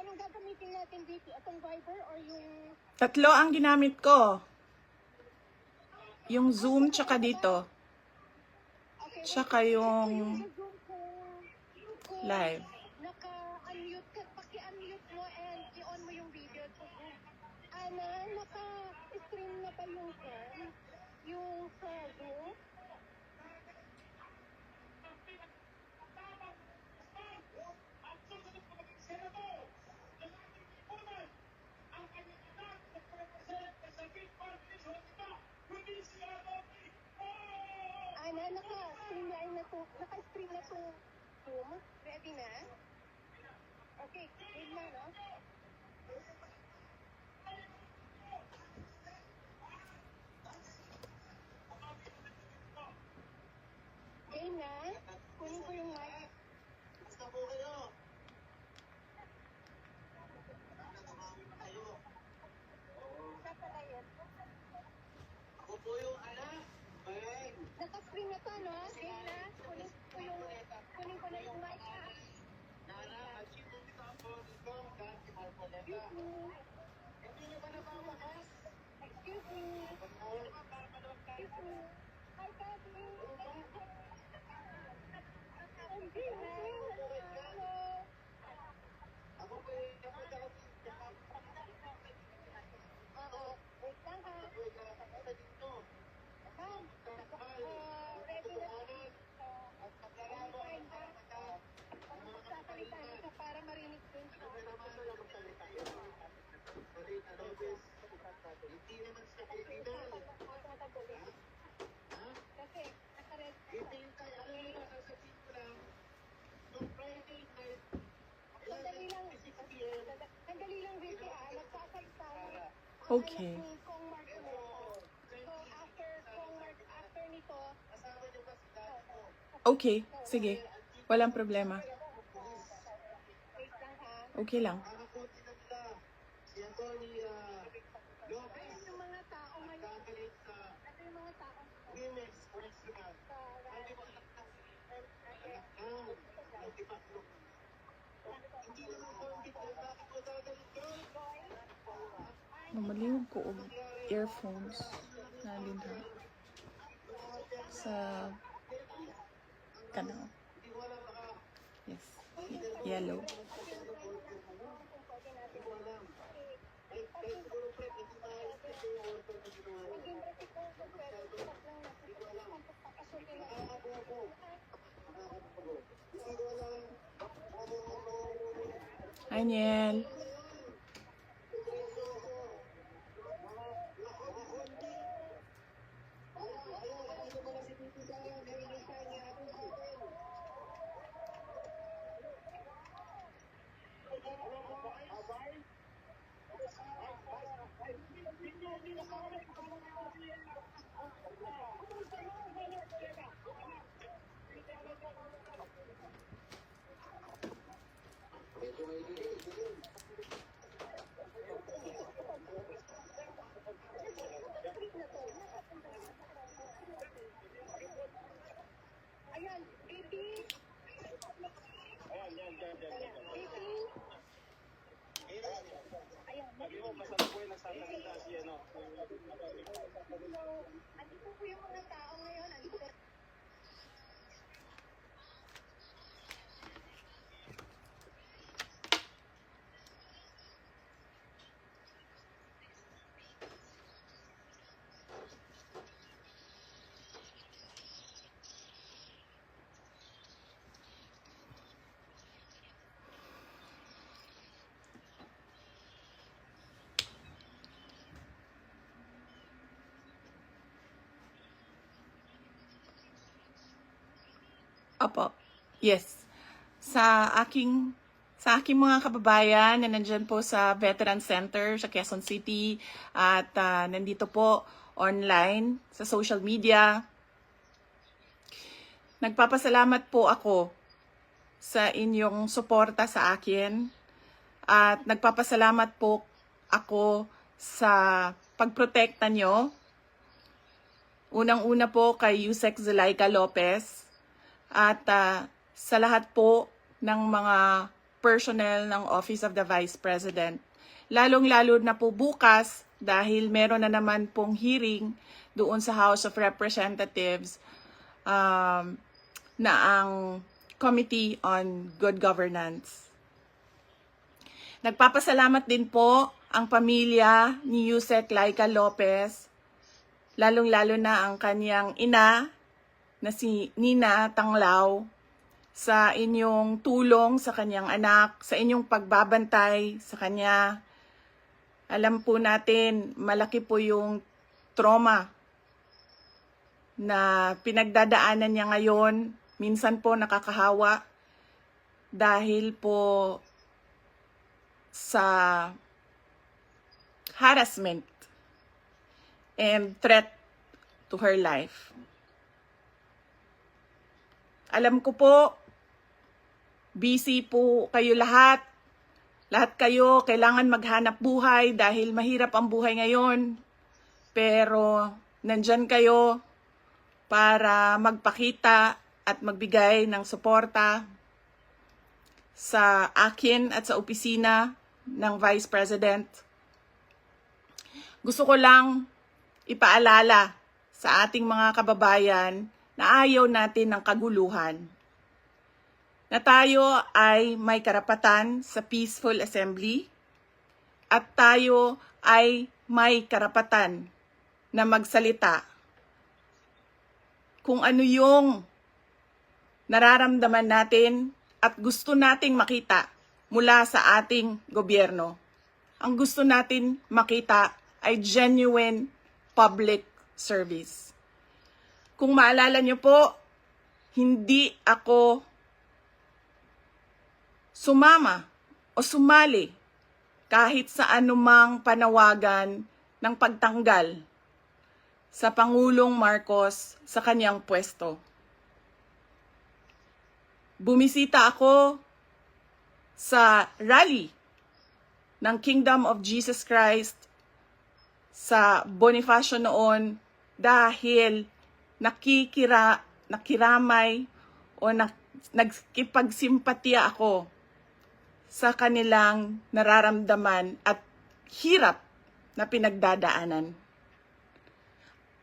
Anong gagamitin natin dito? Itong Viber or yung... Tatlo ang ginamit ko. Yung Zoom, tsaka dito. Okay, Tsaka yung yung Zoom kung live. naka-unmute ka, paki-unmute mo and i-on mo yung video. Ana, naka-stream na ba yung sa Zoom? Ana, naka-stream na to Zoom? Ready na? Okay, wait na, no? Game na? Kunin ko yung mic. Basta po kayo. Sa pala yun. Ako po yung anak. Naka-screen na to, no? Game na? Kunin ko na yung mic, ha? Excuse me. Hindi nyo ba nabawakas? Excuse me. Excuse me. Hi, Daddy. Hindi na. Hello. Ako po yung oo. Wait lang, ha? Ma'am, ready na. Fine, ha? Magsasalita na para marinig din siya. Hindi naman sa kaibigan. Kasi, nakared. Sandali lang, Vicky, ha? Nagsasalita na. Okay. Kong Mark ulit. So, after nito, Okay, sige. Walang problema. wait lang, ha? Okay lang. Yung mga tao ngayon. Ito yung mga tao. Mamaliw ko og earphones na din sa kanal. Yes. Yellow. Hi, Niel. Ayan, baby. Andito po yung mga tao ngayon. Andito. Opo. Yes. Sa aking mga kababayan na nandyan po sa Veteran Center sa Quezon City at nandito po online sa social media. Nagpapasalamat po ako sa inyong suporta sa akin at nagpapasalamat po ako sa pagprotekta nyo. Unang-una po kay Yusek Zulaika Lopez at sa lahat po ng mga personnel ng Office of the Vice President. Lalong-lalo na po bukas dahil meron na naman pong hearing doon sa House of Representatives na ang Committee on Good Governance. Nagpapasalamat din po ang pamilya ni Yusek Laika Lopez, lalong-lalo na ang kanyang ina na si Nina Tanglao, sa inyong tulong sa kanyang anak, sa inyong pagbabantay sa kanya. Alam po natin, malaki po yung trauma na pinagdadaanan niya ngayon. Minsan po nakakahawa dahil po sa harassment and threat to her life. Alam ko po, busy po kayo lahat. Lahat kayo kailangan maghanap buhay dahil mahirap ang buhay ngayon. Pero nandyan kayo para magpakita at magbigay ng suporta sa akin at sa opisina ng Vice President. Gusto ko lang ipaalala sa ating mga kababayan na ayaw natin ng kaguluhan, na tayo ay may karapatan sa peaceful assembly at tayo ay may karapatan na magsalita kung ano yung nararamdaman natin at gusto nating makita mula sa ating gobyerno. Ang gusto natin makita ay genuine public service. Kung maalala niyo po, hindi ako sumama o sumali kahit sa anumang panawagan ng pagtanggal sa Pangulong Marcos sa kanyang pwesto. Bumisita ako sa rally ng Kingdom of Jesus Christ sa Bonifacio noon dahil nakiramay o nagkipagsimpatiya ako sa kanilang nararamdaman at hirap na pinagdadaanan.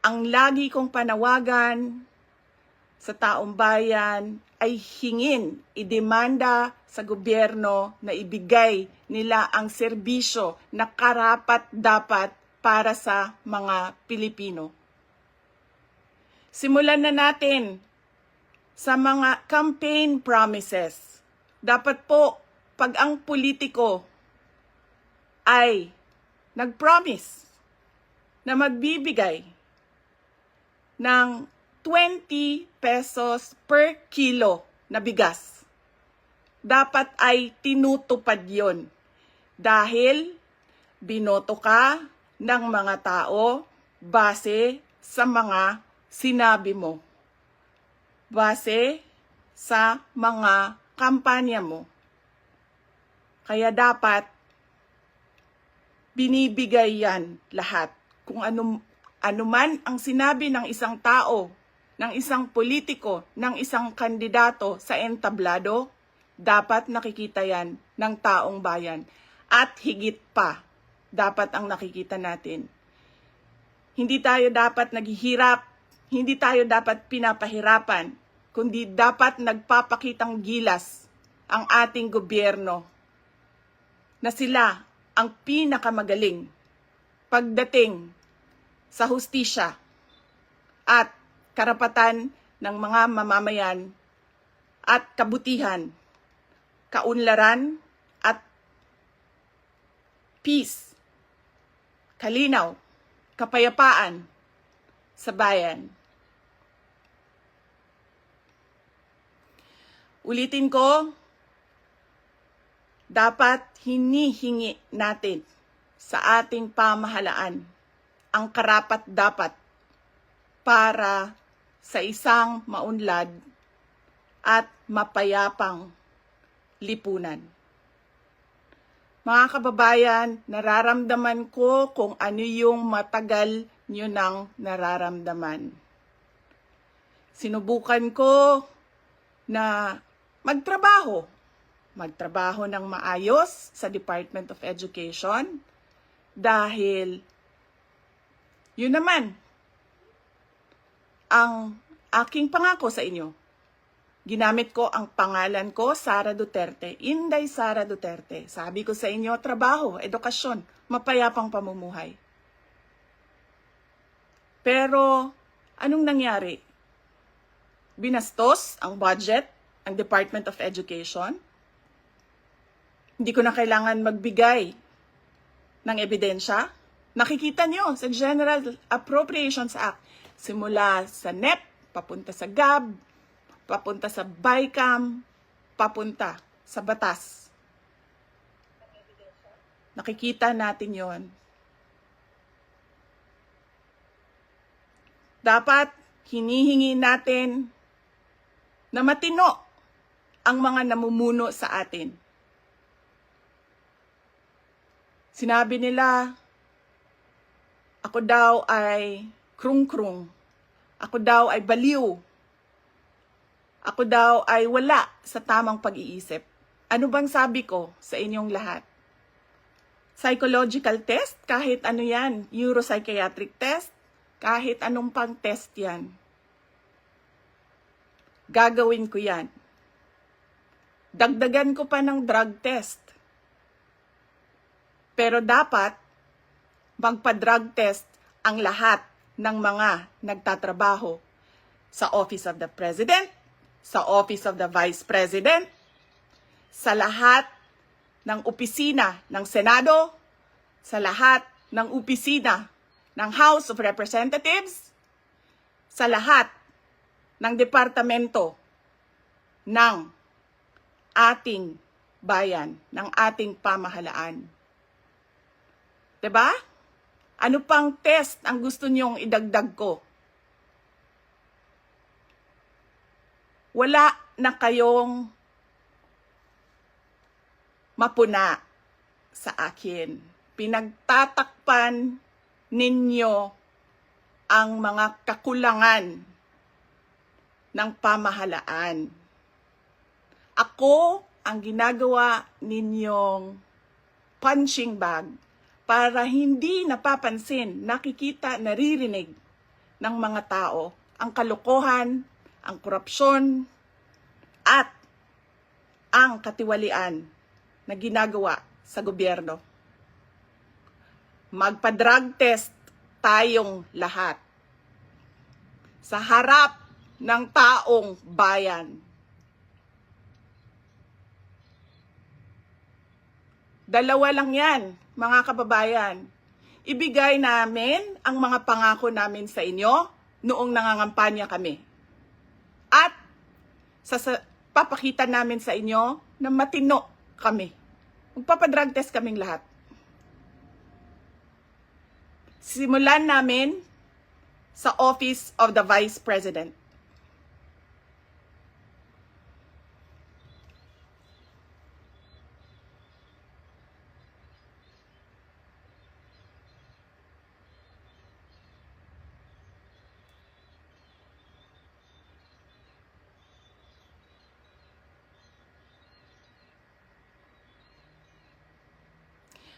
Ang lagi kong panawagan sa taong bayan ay hingin, idemanda sa gobyerno na ibigay nila ang serbisyo na karapat-dapat para sa mga Pilipino. Simulan na natin sa mga campaign promises. Dapat po, pag ang politiko ay nag-promise na magbibigay ng 20 pesos per kilo na bigas, dapat ay tinutupad yon dahil binoto ka ng mga tao base sa mga sinabi mo, base sa mga kampanya mo. Kaya dapat binibigay yan lahat. Kung ano man ang sinabi ng isang tao, ng isang politiko, ng isang kandidato sa entablado, dapat nakikita yan ng taong bayan. At higit pa, dapat ang nakikita natin. Hindi tayo dapat naghihirap, hindi tayo dapat pinapahirapan, kundi dapat nagpapakitang gilas ang ating gobyerno na sila ang pinakamagaling pagdating sa hustisya at karapatan ng mga mamamayan at kabutihan, kaunlaran at peace, kalinaw, kapayapaan sa bayan. Ulitin ko, dapat hinihingi natin sa ating pamahalaan ang karapat-dapat para sa isang maunlad at mapayapang lipunan. Mga kababayan, nararamdaman ko kung ano yung matagal nyo nang nararamdaman. Sinubukan ko na magtrabaho, magtrabaho ng maayos sa Department of Education dahil yun naman ang aking pangako sa inyo. Ginamit ko ang pangalan ko, Sara Duterte, Inday Sara Duterte. Sabi ko sa inyo, trabaho, edukasyon, mapayapang pamumuhay. Pero, anong nangyari? Binastos ang budget, ang Department of Education. Hindi ko na kailangan magbigay ng ebidensya. Nakikita nyo sa General Appropriations Act, simula sa NEP, papunta sa GAB, papunta sa BICAM, papunta sa batas. Nakikita natin yon. Dapat hinihingi natin na matino ang mga namumuno sa atin. Sinabi nila, ako daw ay krung-krung. Ako daw ay baliw. Ako daw ay wala sa tamang pag-iisip. Ano bang sabi ko sa inyong lahat? Psychological test, kahit ano yan, neuropsychiatric test, kahit anong pang test yan. Gagawin ko yan. Dagdagan ko pa ng drug test. Pero dapat magpa-drug test ang lahat ng mga nagtatrabaho sa Office of the President, sa Office of the Vice President, sa lahat ng opisina ng Senado, sa lahat ng opisina ng House of Representatives, sa lahat ng departamento ng ating bayan, ng ating pamahalaan. 'Di ba? Ano pang test ang gusto niyong idagdag ko? Wala na kayong mapuna sa akin. Pinagtatakpan ninyo ang mga kakulangan ng pamahalaan. Ako ang ginagawa ninyong punching bag para hindi napapansin, nakikita, naririnig ng mga tao ang kalokohan, ang korupsyon, at ang katiwalian na ginagawa sa gobyerno. Magpa-drug test tayong lahat sa harap ng taong bayan. Dalawa lang yan, mga kababayan. Ibigay namin ang mga pangako namin sa inyo noong nangangampanya kami. At papakita namin sa inyo na matino kami. Magpapadrug test kaming lahat. Simulan namin sa Office of the Vice President.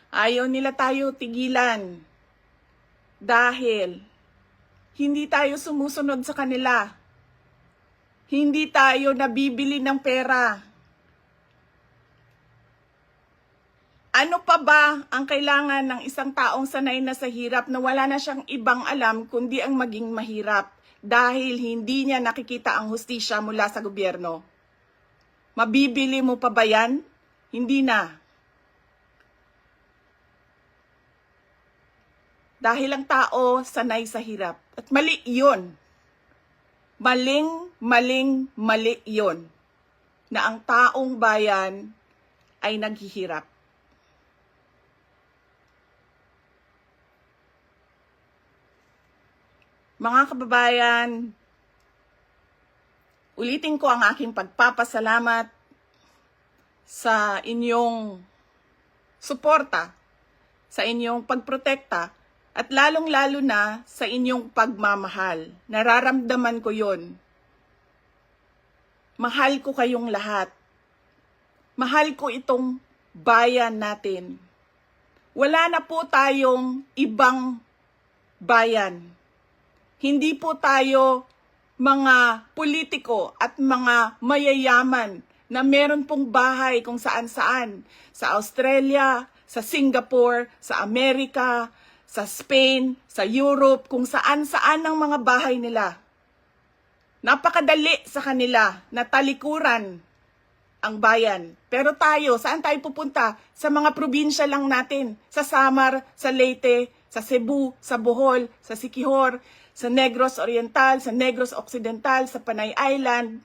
Ayaw nila tayo tigilan dahil hindi tayo sumusunod sa kanila. Hindi tayo nabibili ng pera. Ano pa ba ang kailangan ng isang taong sanay na sa hirap na wala na siyang ibang alam kundi ang maging mahirap dahil hindi niya nakikita ang hustisya mula sa gobyerno? Mabibili mo pa ba yan? Hindi na. Dahil ang tao sanay sa hirap. At mali yun. Mali yun. Na ang taong bayan ay naghihirap. Mga kababayan, ulitin ko ang aking pagpapasalamat sa inyong suporta, sa inyong pagprotekta, at lalong-lalo na sa inyong pagmamahal. Nararamdaman ko yon. Mahal ko kayong lahat. mahal ko itong bayan natin. Wala na po tayong ibang bayan. Hindi po tayo mga politiko at mga mayayaman na meron pong bahay kung saan-saan. Sa Australia, sa Singapore, sa Amerika, sa Spain, sa Europe, kung saan-saan ang mga bahay nila. Napakadali sa kanila na talikuran ang bayan. Pero tayo, saan tayo pupunta? Sa mga probinsya lang natin. Sa Samar, sa Leyte, sa Cebu, sa Bohol, sa Siquijor, sa Negros Oriental, sa Negros Occidental, sa Panay Island,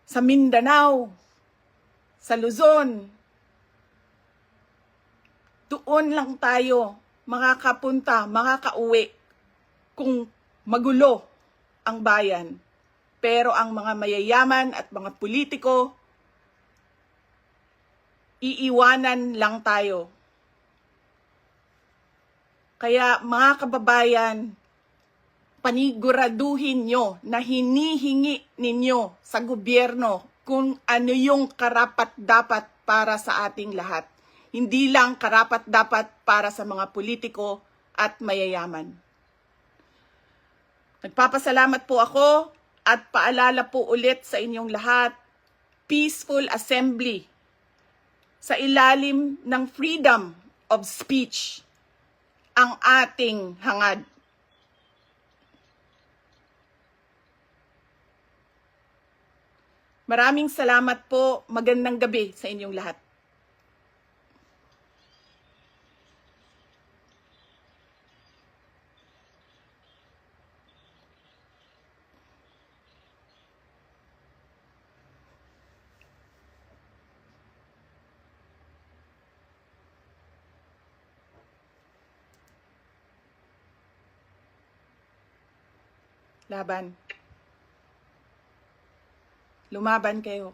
sa Mindanao, sa Luzon. Doon lang tayo makakapunta, makakauwi kung magulo ang bayan. Pero ang mga mayayaman at mga politiko, iiwanan lang tayo. Kaya mga kababayan, paniguraduhin nyo na hinihingi ninyo sa gobyerno kung ano yung karapat-dapat para sa ating lahat. Hindi lang karapat-dapat para sa mga politiko at mayayaman. Nagpapasalamat po ako at paalala po ulit sa inyong lahat, peaceful assembly sa ilalim ng freedom of speech ang ating hangad. Maraming salamat po. Magandang gabi sa inyong lahat. Laban. Lumaban kayo.